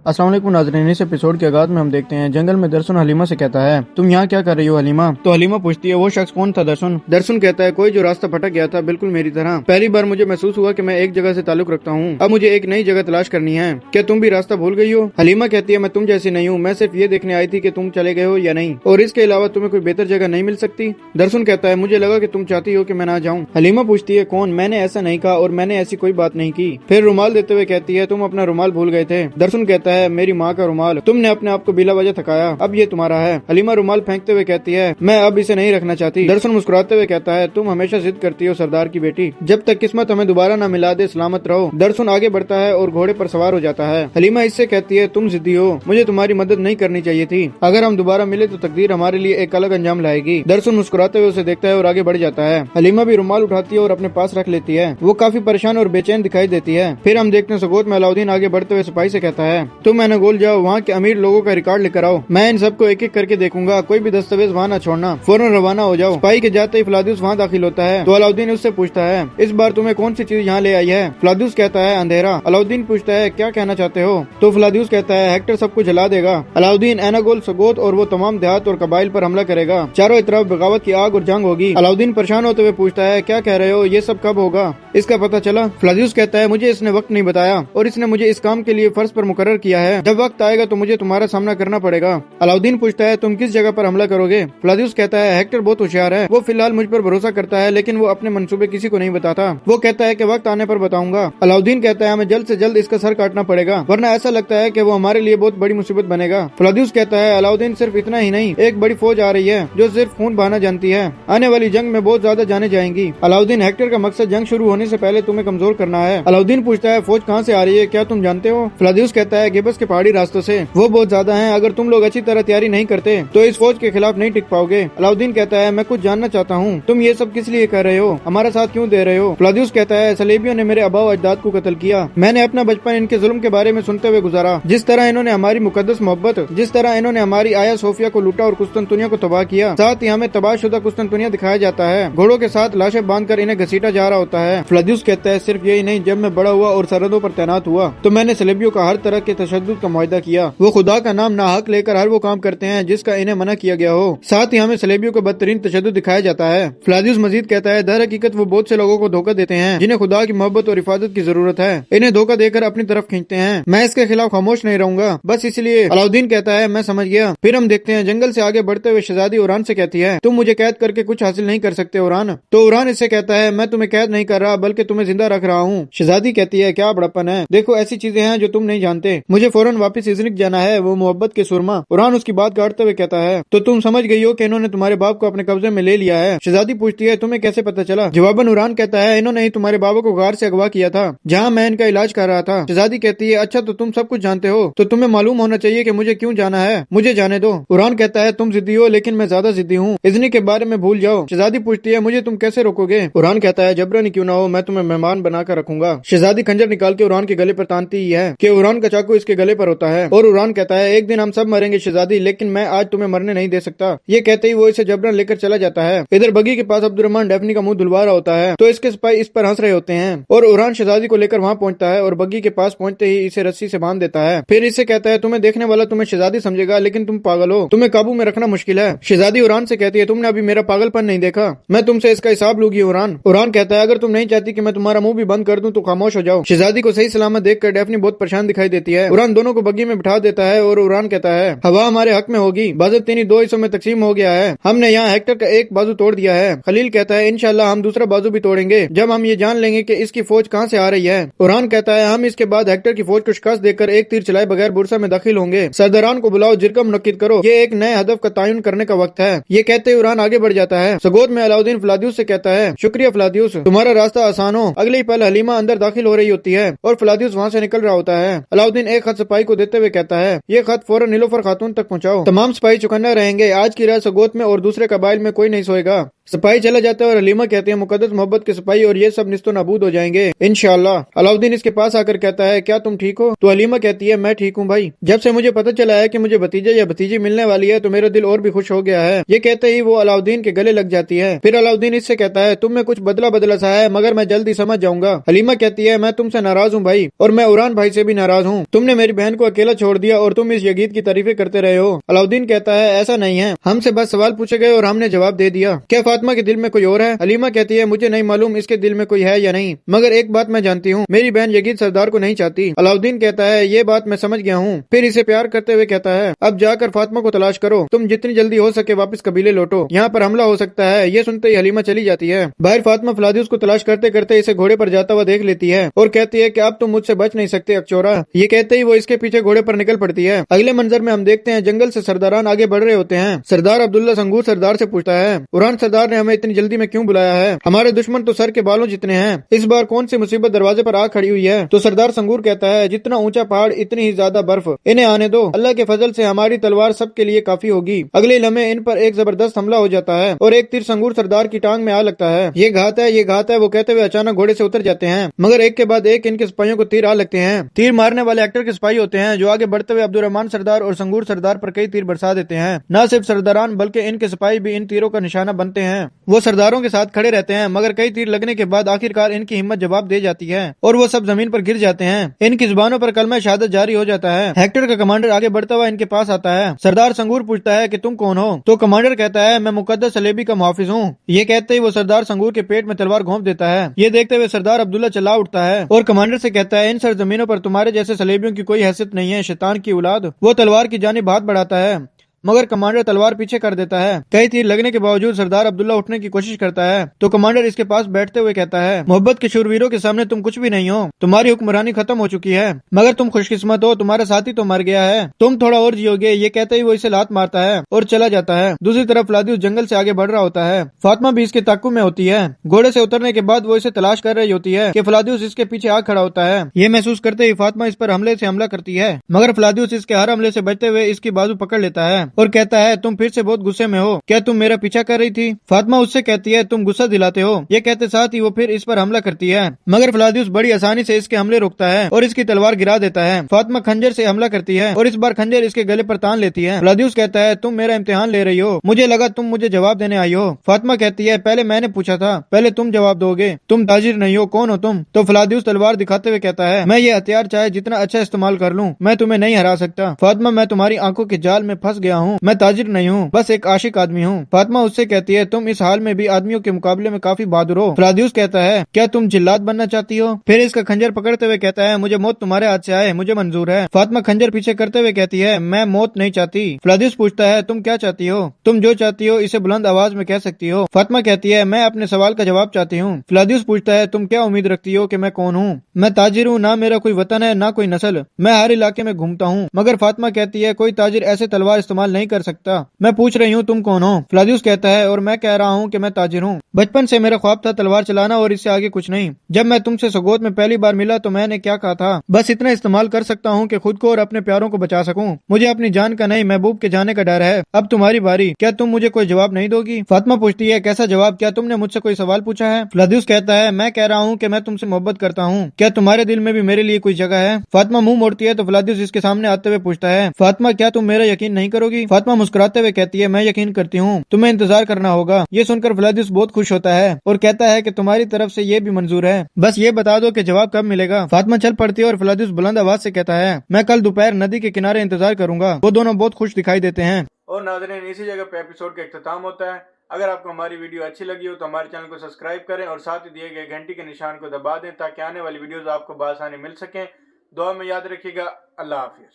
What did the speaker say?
अस्सलाम वालेकुम नाज़रीन। इस एपिसोड के आगाज में हम देखते हैं जंगल में दरसुन हलीमा से कहता है, तुम यहाँ क्या कर रही हो हलीमा? तो हलीमा पूछती है, वो शख्स कौन था दरसुन? दरसुन कहता है, कोई जो रास्ता भटक गया था, बिल्कुल मेरी तरह। पहली बार मुझे महसूस हुआ कि मैं एक जगह से ताल्लुक रखता हूँ, अब मुझे एक नई जगह तलाश करनी है। क्या तुम भी रास्ता भूल गई हो? हलीमा कहती है, मैं तुम जैसी नहीं हूँ, मैं सिर्फ ये देखने आई थी कि तुम चले गए हो या नहीं, और इसके अलावा तुम्हें कोई बेहतर जगह नहीं मिल सकती? दरसुन कहता है, मुझे लगा कि तुम चाहती हो कि मैं ना जाऊँ। हलीमा पूछती है, कौन? मैंने ऐसा नहीं कहा और मैंने ऐसी कोई बात नहीं की। फिर रुमाल देते हुए कहती है, तुम अपना रुमाल भूल गए थे। दरसुन कहता है, मेरी माँ का रुमाल, तुमने अपने आप को बिला वजह थकाया, अब ये तुम्हारा है। हलीमा रुमाल फेंकते हुए कहती है, मैं अब इसे नहीं रखना चाहती। दरसुन मुस्कुराते हुए कहता है, तुम हमेशा जिद करती हो सरदार की बेटी, जब तक किस्मत हमें दोबारा न मिला दे सलामत रहो। दरसुन आगे बढ़ता है और घोड़े पर सवार हो जाता है। हलीमा इससे कहती है, तुम जिद्दी हो, मुझे तुम्हारी मदद नहीं करनी चाहिए थी, अगर हम दोबारा मिले तो तकदीर हमारे लिए एक अलग अंजाम लाएगी। दरसुन मुस्कुराते हुए उसे देखता है और आगे बढ़ जाता है। हलीमा भी रुमाल उठाती है और अपने पास रख लेती है। वो काफी परेशान और बेचैन दिखाई देती है। फिर हम देखते हैं सगोत में अलाउद्दीन आगे बढ़ते हुए सिपाही से कहता है, तुम एनागोल जाओ, वहाँ के अमीर लोगों का रिकॉर्ड लेकर आओ, मैं इन सबको एक एक करके देखूंगा, कोई भी दस्तावेज वहाँ न छोड़ना। फौरन रवाना हो जाओ। सिपाही के जाते ही फ्लादुस वहाँ दाखिल होता है तो अलाउद्दीन उससे पूछता है, इस बार तुम्हें कौन सी चीज यहाँ ले आई है? फ्लादुस कहता है, अंधेरा। अलाउद्दीन पूछता है, क्या कहना चाहते हो? तो फ्लादुस कहता है, हेक्टर सबको जला देगा। अलाउद्दीन एनागोल, सगोत और वो तमाम देहात और कबाइल पर हमला करेगा, चारों तरफ बगावत की आग और जंग होगी। अलाउद्दीन परेशान होते हुए पूछता है, क्या कह रहे हो, ये सब कब होगा, इसका पता चला? फ्लादुस कहता है, मुझे इसने वक्त नहीं बताया और इसने मुझे इस काम के लिए फर्ज पर मुकर्रर किया है, जब वक्त आएगा तो मुझे तुम्हारा सामना करना पड़ेगा। अलाउद्दीन पूछता है, तुम किस जगह पर हमला करोगे? फ्लादुस कहता है, हेक्टर बहुत होशियार है, वो फिलहाल मुझ पर भरोसा करता है, लेकिन वो अपने मंसूबे किसी को नहीं बताता, वो कहता है कि वक्त आने पर बताऊंगा। अलाउद्दीन कहता है, हमें जल्द से जल्द इसका सर काटना पड़ेगा, वरना ऐसा लगता है कि वो हमारे लिए बहुत बड़ी मुसीबत बनेगा। फ्लादुस कहता है, अलाउद्दीन सिर्फ इतना ही नहीं, एक बड़ी फौज आ रही है जो सिर्फ खून बहाना जानती है, आने वाली जंग में बहुत ज्यादा जाने जाएंगी। अलाउद्दीन, हेक्टर का मकसद जंग शुरू होने से पहले तुम्हें कमजोर करना है। अलाउद्दीन पूछता है, फौज कहाँ से आ रही है, क्या तुम जानते हो? फ्लादुस कहता है, गिबस के पहाड़ी रास्तों से, वो बहुत ज्यादा है, अगर तुम लोग अच्छी तरह तैयारी नहीं करते तो इस फौज के खिलाफ नहीं टिक पाओगे। अलाउद्दीन कहता है, मैं कुछ जानना चाहता हूँ, तुम ये सब किस लिए कर रहे हो, हमारा साथ क्यों दे रहे हो? फ्लादुस कहता है, सलेबियों ने मेरे आबा अजदाद को कत्ल किया, मैंने अपना बचपन इनके जुल्म के बारे में सुनते हुए गुजारा, जिस तरह इन्होंने हमारी मुकद्दस मोहब्बत, जिस तरह इन्होंने हमारी आया सोफिया को लूटा और कुस्तुनतुनिया को तबाह किया, साथ ही हमें तबाहशुदा कुस्तुनतुनिया दिखाया जाता है, घोड़ों के साथ लाशें बांधकर इन्हें घसीटा जा रहा होता है। फ्लादुस कहता है, सिर्फ यही नहीं, जब मैं बड़ा हुआ और सरहदों पर तैनात हुआ तो मैंने सलेबियों का हर तरह के तशद्दुद का मुआहदा किया, वो खुदा का नाम नाहक लेकर हर वो काम करते हैं जिसका इन्हें मना किया गया हो, साथ ही हमें सलेबियों को बदतरीन तशद्दुद दिखाया जाता है। फ्लादुस मजीद कहता है, दर हकीकत वो बहुत से लोगों को धोखा देते हैं जिन्हें खुदा की मोहब्बत और हिफाजत की जरूरत है, इन्हें धोखा देकर अपनी तरफ खींचते हैं, मैं इसके खिलाफ खामोश नहीं रहूंगा, बस इसलिए। अलाउद्दीन कहता है, मैं समझ गया। फिर हम देखते हैं जंगल से आगे बढ़ते हुए शहजादी उरान से कहती है, तुम मुझे कैद करके कुछ हासिल नहीं कर सकते उरान। तो उरान इससे कहता है, मैं तुम्हें कैद नहीं कर रहा बल्कि तुम्हें जिंदा रख रहा हूँ। शहजादी कहती है, क्या बड़प्पन है, देखो ऐसी चीजें हैं जो तुम नहीं जानते, मुझे फौरन वापस इज़निक जाना है, वो मोहब्बत के सुरमा। उरान उसकी बात काटते हुए कहता है, तो तुम समझ गई हो कि इन्होंने तुम्हारे बाप को अपने कब्जे में ले लिया है? शहजादी पूछती है, तुम्हें कैसे पता चला? जवाबन उरान कहता है, इन्होंने ही तुम्हारे बाबा को गार से अगवा किया था जहाँ मैं इनका इलाज कर रहा था। शहजादी कहती है, अच्छा तो तुम सब कुछ जानते हो, तो तुम्हें मालूम होना चाहिए कि मुझे क्यों जाना है, मुझे जाने दो। उरान कहता है, तुम जिद्दी हो लेकिन मैं ज्यादा जिद्दी हूँ, इज़निक के बारे में भूल जाओ। शहजादी पूछती है, मुझे तुम कैसे रोकोगे? उरान कहता है, जबरन क्यों ना हो, मैं तुम्हें मेहमान बनाकर रखूंगा। शहजादी खंजर निकाल के उरान के गले पर तानती ही है कि उरान का चाकू इसके गले पर होता है, और उरान कहता है, एक दिन हम सब मरेंगे शहजादी, लेकिन मैं आज तुम्हें मरने नहीं दे सकता। ये कहते ही वो इसे जबरन लेकर चला जाता है। इधर बगी के पास अब्दुर्रहमान डैफनी का मुंह धुलवा रहा होता है तो इसके सिपाही इस पर हंस रहे होते हैं, और उरान शहजादी को लेकर वहाँ पहुँचता है और बगी के पास पहुँचते ही इसे रस्सी से बांध देता है। फिर इसे कहता है, तुम्हें देखने वाला तुम्हें शहजादी समझेगा लेकिन तुम पागल हो, तुम्हें काबू में रखना मुश्किल है। शहजादी उरान से कहती है, तुमने अभी मेरा पागलपन नहीं देखा, मैं तुमसे इसका हिसाब लूंगी उरान। उरान कहता है, अगर तुम नहीं चाहती कि मैं तुम्हारा मुंह भी बंद कर दूं तो खामोश हो जाओ। शहजादी को सही सलामत देखकर डैफनी बहुत परेशान दिखाई देती है। उरान दोनों को बग्गी में बिठा देता है और उरान कहता है, हवा हमारे हक में होगी, बाज़-ए-तीनी दो हिस्सों में तकसीम हो गया है, हमने यहाँ हेक्टर का एक बाजू तोड़ दिया है। खलील कहता है, इंशाल्लाह हम दूसरा बाजू भी तोड़ेंगे जब हम ये जान लेंगे कि इसकी फौज कहाँ से आ रही है। उरान कहता है, हम इसके बाद हेक्टर की फौज को शिकस्त देकर एक तीर चलाए बगैर बुरसा में दाखिल होंगे, सरदारान को बुलाओ, जिरका मुनक्किद करो, ये एक नए हदफ का तयन करने का वक्त है। ये कहते ही उरान आगे बढ़ जाता है। सगोत में अलाउद्दीन फ्लादुस से कहता है, शुक्रिया फ्लादुस, तुम्हारा रास्ता आसान हो। अगले ही पल हलीमा अंदर दाखिल हो रही होती है और फ्लादुस वहाँ से निकल रहा होता है। अलाउद्दीन एक खत सिपाही को देते हुए कहता है, ये खत फौरन नीलोफर खातून तक पहुँचाओ, तमाम सिपाही चौकन्ना रहेंगे, आज की रात सगोत में और दूसरे कबाइल में कोई नहीं सोएगा। सपाही चला जाता है और हलीमा कहते हैं मुकद्दस मोहब्बत के सिपाही और ये सब निस्तो नाबूद हो जाएंगे इंशाअल्लाह। अलाउद्दीन इसके पास आकर कहता है क्या तुम ठीक हो? तो हलीमा कहती है मैं ठीक हूँ भाई, जब से मुझे पता चला है कि मुझे भतीजा या भतीजी मिलने वाली है तो मेरा दिल और भी खुश हो गया है। ये कहते ही वो अलाउद्दीन के गले लग जाती है। फिर अलाउद्दीन इससे कहता है तुम में कुछ बदला बदला सा है मगर मैं जल्दी समझ जाऊंगा। हलीमा कहती है मैं तुमसे नाराज हूँ भाई, और मैं उरान भाई से भी नाराज हूँ। तुमने मेरी बहन को अकेला छोड़ दिया और तुम इस यगीद की तारीफें करते रहे हो। अलाउद्दीन कहता है ऐसा नहीं है, हमसे बस सवाल पूछे गए और हमने जवाब दे दिया। क्या फातिमा के दिल में कोई और है? हलीमा कहती है मुझे नहीं मालूम इसके दिल में कोई है या नहीं, मगर एक बात मैं जानती हूँ, मेरी बहन यगीद सरदार को नहीं चाहती। अलाउद्दीन कहता है ये बात मैं समझ गया हूँ। फिर इसे प्यार करते हुए कहता है अब जाकर फातिमा को तलाश करो, तुम जितनी जल्दी हो सके वापस कबीले लौटो, यहाँ पर हमला हो सकता है। ये सुनते ही हलीमा चली जाती है। बाहर फातिमा फलादियुस को तलाश करते करते इसे घोड़े पर जाता हुआ देख लेती है और कहती है कि अब तुम मुझसे बच नहीं सकते अकचोरा। ये कहते ही वो इसके पीछे घोड़े पर निकल पड़ती है। अगले मंजर में हम देखते हैं जंगल से सरदारान आगे बढ़ रहे होते हैं। सरदार अब्दुल्ला संगूर सरदार से पूछता है उरान सरदार ने हमें इतनी जल्दी में क्यों बुलाया है? हमारे दुश्मन तो सर के बालों जितने हैं, इस बार कौन सी मुसीबत दरवाजे पर आ खड़ी हुई है? तो सरदार संगूर कहता है जितना ऊंचा पहाड़ इतनी ही ज्यादा बर्फ, इन्हें आने दो, अल्लाह के फजल से हमारी तलवार सबके लिए काफी होगी। अगले लम्हे इन पर एक जबरदस्त हमला हो जाता है और एक तीर संगूर सरदार की टांग में आ लगता है। ये घात है, ये घात है, वो कहते हुए अचानक घोड़े से उतर जाते हैं, मगर एक के बाद एक इनके सिपाहियों को तीर आ लगते हैं। तीर मारने वाले एक्टर के सिपाही होते हैं जो आगे बढ़ते हुए अब्दुर्रहमान सरदार और संगूर सरदार पर कई तीर बरसा देते हैं। न सिर्फ सरदारान बल्कि इनके सिपाही भी इन तीरों का निशाना बनते हैं। वो सरदारों के साथ खड़े रहते हैं मगर कई तीर लगने के बाद आखिरकार इनकी हिम्मत जवाब दे जाती है और वो सब जमीन पर गिर जाते हैं। इनकी जुबानों पर कलमा शहादत जारी हो जाता है। हेक्टर का कमांडर आगे बढ़ता हुआ इनके पास आता है। सरदार संगूर पूछता है कि तुम कौन हो? तो कमांडर कहता है मैं मुकद्दस सलेबी का मुहाफिज हूँ। ये कहते ही वो सरदार संगूर के पेट में तलवार घोंप देता है। ये देखते हुए सरदार अब्दुल्ला चला उठता है और कमांडर से कहता है इन सरजमीनों पर तुम्हारे जैसे सलेबियों की कोई हैसियत नहीं है, शैतान की औलाद। वो तलवार की जानिब हाथ बढ़ाता है मगर कमांडर तलवार पीछे कर देता है। कई तीर लगने के बावजूद सरदार अब्दुल्ला उठने की कोशिश करता है तो कमांडर इसके पास बैठते हुए कहता है मोहब्बत के शूरवीरों के सामने तुम कुछ भी नहीं हो, तुम्हारी हुक्मरानी खत्म हो चुकी है, मगर तुम खुशकिस्मत हो, तुम्हारा साथी तो मर गया है, तुम थोड़ा और जियोगे। ये कहते ही वो इसे लात मारता है और चला जाता है। दूसरी तरफ फलादियुस जंगल से आगे बढ़ रहा होता है। फातिमा भी इसके ताक्कुब में होती है। घोड़े से उतरने के बाद वो इसे तलाश कर रही होती है कि फलादियुस इसके पीछे आ खड़ा होता है। ये महसूस करते ही फातिमा इस पर हमले से हमला करती है मगर फलादियुस इसके हर हमले से बचते हुए इसकी बाजू पकड़ लेता है और कहता है तुम फिर से बहुत गुस्से में हो, क्या तुम मेरा पीछा कर रही थी? फातिमा उससे कहती है तुम गुस्सा दिलाते हो। ये कहते साथ ही वो फिर इस पर हमला करती है मगर फलादियुस बड़ी आसानी से इसके हमले रोकता है और इसकी तलवार गिरा देता है। फातिमा खंजर से हमला करती है और इस बार खंजर इसके गले पर तान लेती है। फलादियुस कहता है तुम मेरा इम्तिहान ले रही हो, मुझे लगा तुम मुझे जवाब देने आई हो। फातिमा कहती है पहले मैंने पूछा था, पहले तुम जवाब दोगे, तुम ताजिर नहीं हो, कौन हो तुम? तो फलादियुस तलवार दिखाते हुए कहता है मैं ये हथियार चाहे जितना अच्छा इस्तेमाल कर लूँ मैं तुम्हें नहीं हरा सकता। फातिमा मैं तुम्हारी आंखों के जाल में फंस गया हूँ, मैं ताजिर नहीं हूँ, बस एक आशिक आदमी हूँ। फातिमा उससे कहती है तुम इस हाल में भी आदमियों के मुकाबले में काफी बहादुर हो। फलादियुस कहता है क्या तुम जिल्लात बनना चाहती हो? फिर इसका खंजर पकड़ते हुए कहता है मुझे मौत तुम्हारे हाथ से आए मुझे मंजूर है। फातिमा खंजर पीछे करते हुए कहती है मैं मौत नहीं चाहती। फलादियुस पूछता है तुम क्या चाहती हो? तुम जो चाहती हो इसे बुलंद आवाज में कह सकती हो। फातिमा कहती है मैं अपने सवाल का जवाब चाहती हूँ। फलादियुस पूछता है तुम क्या उम्मीद रखती हो कि मैं कौन हूँ? मैं ताजिर हूँ, ना मेरा कोई वतन है ना कोई नस्ल, मैं हर इलाके में घूमता हूँ। मगर फातिमा कहती है कोई ताजिर ऐसे तलवार इस्तेमाल नहीं कर सकता, मैं पूछ रही हूँ तुम कौन हो? फलादियुस कहता है और मैं कह रहा हूँ कि मैं ताजिर हूँ, बचपन से मेरा ख्वाब था तलवार चलाना और इससे आगे कुछ नहीं। जब मैं तुमसे सगोत में पहली बार मिला तो मैंने क्या कहा था, बस इतना इस्तेमाल कर सकता हूँ कि खुद को और अपने प्यारों को बचा सकूं। मुझे अपनी जान का नहीं महबूब के जाने का डर है। अब तुम्हारी बारी, क्या तुम मुझे कोई जवाब नहीं दोगी? फातिमा पूछती है कैसा जवाब, क्या तुमने मुझसे कोई सवाल पूछा है? फलादियुस कहता है मैं कह रहा हूँ कि मैं तुमसे मोहब्बत करता हूँ, क्या तुम्हारे दिल में भी मेरे लिए कोई जगह है? फातिमा मुंह मोड़ती है तो फलादियुस इसके सामने आते हुए पूछता है फातिमा क्या तुम मेरा यकीन नहीं करोगी? फातिमा मुस्कुराते हुए कहती है मैं यकीन करती हूँ, तुम्हें इंतजार करना होगा। ये सुनकर फलादियुस बहुत खुश होता है और कहता है कि तुम्हारी तरफ से ये भी मंजूर है, बस ये बता दो कि जवाब कब मिलेगा। फातिमा चल पड़ती है और फलादियुस बुलंद आवाज से कहता है मैं कल दोपहर नदी के किनारे इंतजार करूंगा। वो दोनों बहुत खुश दिखाई देते हैं। और नाज़रीन इसी जगह पे एपिसोड का इख्तिताम होता है। अगर आपको हमारी वीडियो अच्छी लगी हो तो हमारे चैनल को सब्सक्राइब करें और साथ ही दिए गए घंटी के निशान को दबा दें ताकि आने वाली वीडियोस आपको बआसानी मिल सकें। दुआ में याद रखिएगा। अल्लाह हाफिज़।